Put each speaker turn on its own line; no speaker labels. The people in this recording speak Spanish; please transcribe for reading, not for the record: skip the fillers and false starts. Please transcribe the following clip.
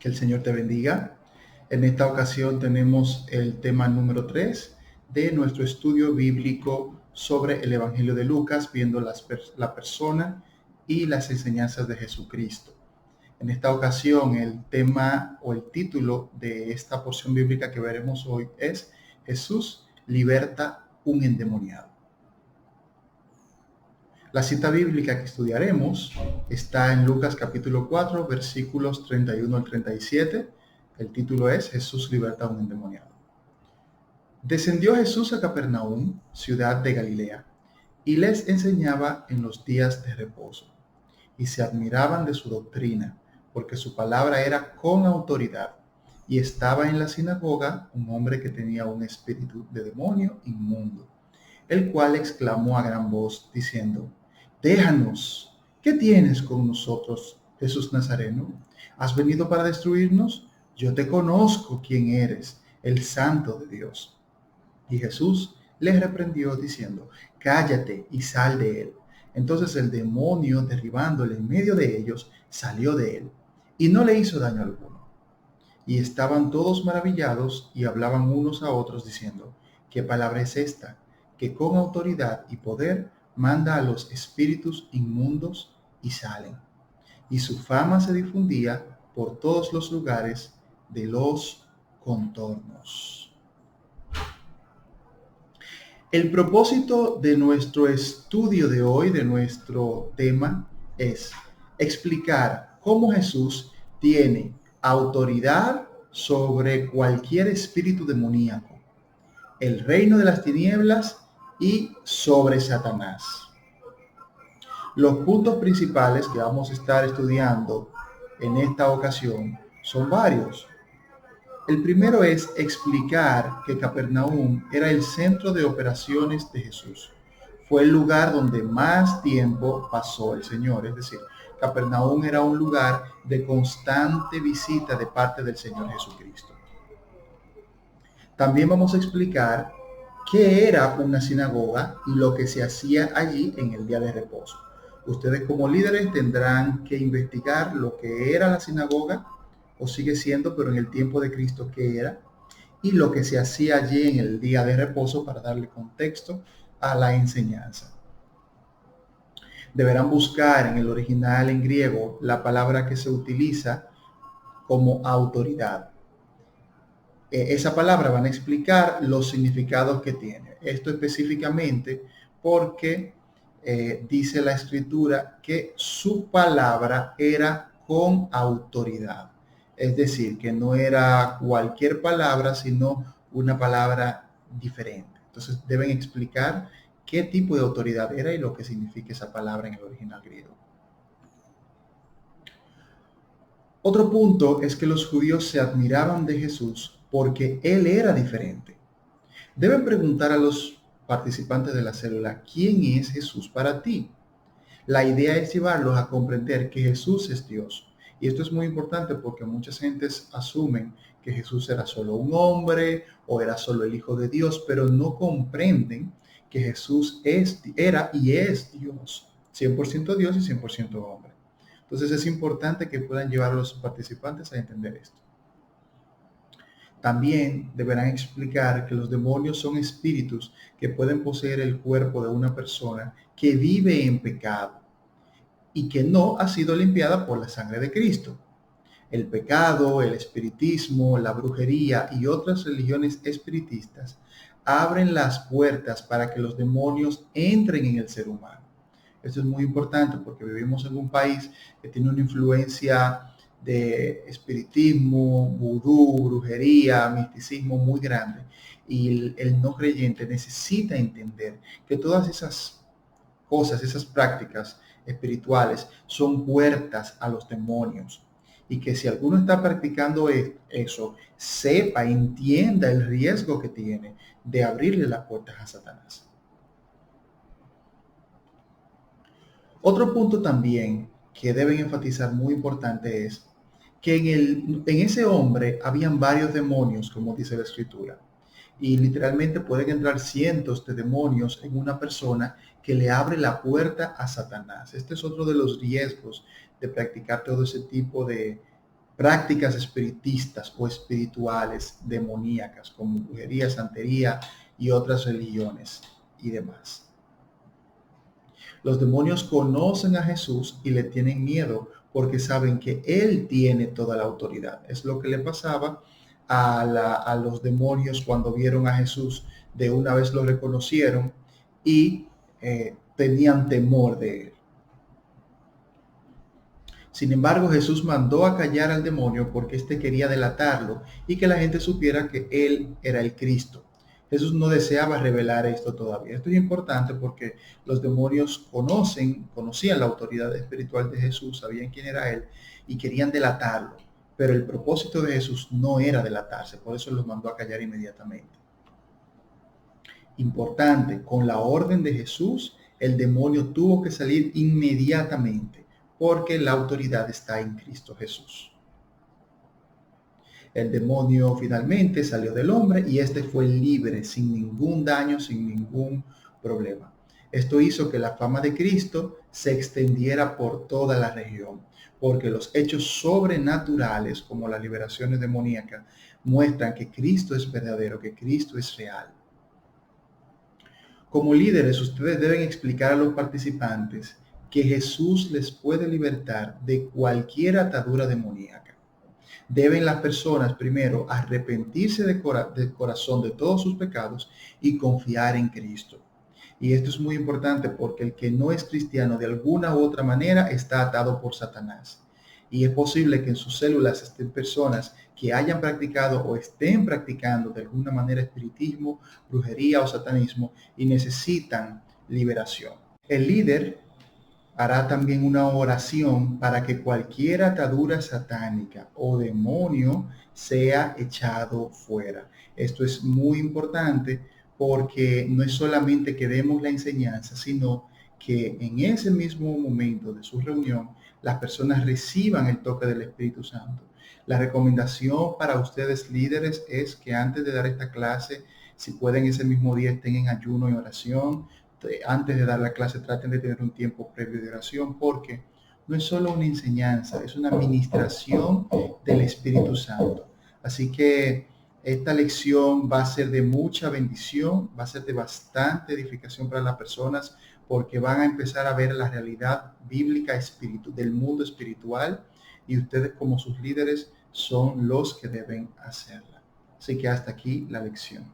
Que el Señor te bendiga. En esta ocasión tenemos el tema número 3 de nuestro estudio bíblico sobre el Evangelio de Lucas, viendo la persona y las enseñanzas de Jesucristo. En esta ocasión el tema o el título de esta porción bíblica que veremos hoy es Jesús liberta un endemoniado. La cita bíblica que estudiaremos está en Lucas capítulo 4, versículos 31 al 37. El título es Jesús liberta a un endemoniado. Descendió Jesús a Capernaum, ciudad de Galilea, y les enseñaba en los días de reposo. Y se admiraban de su doctrina, porque su palabra era con autoridad. Y estaba en la sinagoga un hombre que tenía un espíritu de demonio inmundo, el cual exclamó a gran voz, diciendo: Déjanos, ¿qué tienes con nosotros, Jesús Nazareno? ¿Has venido para destruirnos? Yo te conozco quién eres, el Santo de Dios. Y Jesús les reprendió diciendo: Cállate y sal de él. Entonces el demonio, derribándole en medio de ellos, salió de él, y no le hizo daño alguno. Y estaban todos maravillados y hablaban unos a otros diciendo: ¿Qué palabra es esta, que con autoridad y poder manda a los espíritus inmundos y salen? Y su fama se difundía por todos los lugares de los contornos. El propósito de nuestro estudio de hoy, de nuestro tema, es explicar cómo Jesús tiene autoridad sobre cualquier espíritu demoníaco, el reino de las tinieblas y sobre Satanás. Los puntos principales que vamos a estar estudiando en esta ocasión son varios. El primero es explicar que Capernaum era el centro de operaciones de Jesús. Fue el lugar donde más tiempo pasó el Señor. Es decir, Capernaum era un lugar de constante visita de parte del Señor Jesucristo. También vamos a explicar qué era una sinagoga y lo que se hacía allí en el día de reposo. Ustedes como líderes tendrán que investigar lo que era la sinagoga, o sigue siendo, pero en el tiempo de Cristo qué era, y lo que se hacía allí en el día de reposo para darle contexto a la enseñanza. Deberán buscar en el original en griego la palabra que se utiliza como autoridad. Esa palabra van a explicar los significados que tiene. Esto específicamente porque dice la escritura que su palabra era con autoridad. Es decir, que no era cualquier palabra, sino una palabra diferente. Entonces deben explicar qué tipo de autoridad era y lo que significa esa palabra en el original griego. Otro punto es que los judíos se admiraban de Jesús porque él era diferente. Deben preguntar a los participantes de la célula: ¿quién es Jesús para ti? La idea es llevarlos a comprender que Jesús es Dios. Y esto es muy importante porque muchas gentes asumen que Jesús era solo un hombre o era solo el Hijo de Dios, pero no comprenden que Jesús era y es Dios, 100% Dios y 100% hombre. Entonces es importante que puedan llevar a los participantes a entender esto. También deberán explicar que los demonios son espíritus que pueden poseer el cuerpo de una persona que vive en pecado y que no ha sido limpiada por la sangre de Cristo. El pecado, el espiritismo, la brujería y otras religiones espiritistas abren las puertas para que los demonios entren en el ser humano. Esto es muy importante porque vivimos en un país que tiene una influencia de espiritismo, vudú, brujería, misticismo muy grande. Y el no creyente necesita entender que todas esas cosas, esas prácticas espirituales son puertas a los demonios. Y que si alguno está practicando eso, sepa, entienda el riesgo que tiene de abrirle las puertas a Satanás. Otro punto también que deben enfatizar muy importante es que en ese hombre habían varios demonios, como dice la escritura. Y literalmente pueden entrar cientos de demonios en una persona que le abre la puerta a Satanás. Este es otro de los riesgos de practicar todo ese tipo de prácticas espiritistas o espirituales demoníacas como brujería, santería y otras religiones y demás. Los demonios conocen a Jesús y le tienen miedo porque saben que Él tiene toda la autoridad. Es lo que le pasaba a los demonios cuando vieron a Jesús. De una vez lo reconocieron y tenían temor de Él. Sin embargo, Jesús mandó a callar al demonio porque éste quería delatarlo y que la gente supiera que Él era el Cristo. Jesús no deseaba revelar esto todavía. Esto es importante porque los demonios conocían la autoridad espiritual de Jesús, sabían quién era Él y querían delatarlo. Pero el propósito de Jesús no era delatarse, por eso los mandó a callar inmediatamente. Importante, con la orden de Jesús, el demonio tuvo que salir inmediatamente porque la autoridad está en Cristo Jesús. El demonio finalmente salió del hombre y este fue libre, sin ningún daño, sin ningún problema. Esto hizo que la fama de Cristo se extendiera por toda la región, porque los hechos sobrenaturales, como las liberaciones demoníacas, muestran que Cristo es verdadero, que Cristo es real. Como líderes, ustedes deben explicar a los participantes que Jesús les puede libertar de cualquier atadura demoníaca. Deben las personas primero arrepentirse de corazón de todos sus pecados y confiar en Cristo. Y esto es muy importante porque el que no es cristiano de alguna u otra manera está atado por Satanás. Y es posible que en sus células estén personas que hayan practicado o estén practicando de alguna manera espiritismo, brujería o satanismo y necesitan liberación. El líder hará también una oración para que cualquier atadura satánica o demonio sea echado fuera. Esto es muy importante porque no es solamente que demos la enseñanza, sino que en ese mismo momento de su reunión las personas reciban el toque del Espíritu Santo. La recomendación para ustedes líderes es que antes de dar esta clase, si pueden ese mismo día estén en ayuno y oración. Antes de dar la clase traten de tener un tiempo previo de oración porque no es solo una enseñanza, es una administración del Espíritu Santo. Así que esta lección va a ser de mucha bendición, va a ser de bastante edificación para las personas porque van a empezar a ver la realidad bíblica del mundo espiritual y ustedes como sus líderes son los que deben hacerla. Así que hasta aquí la lección.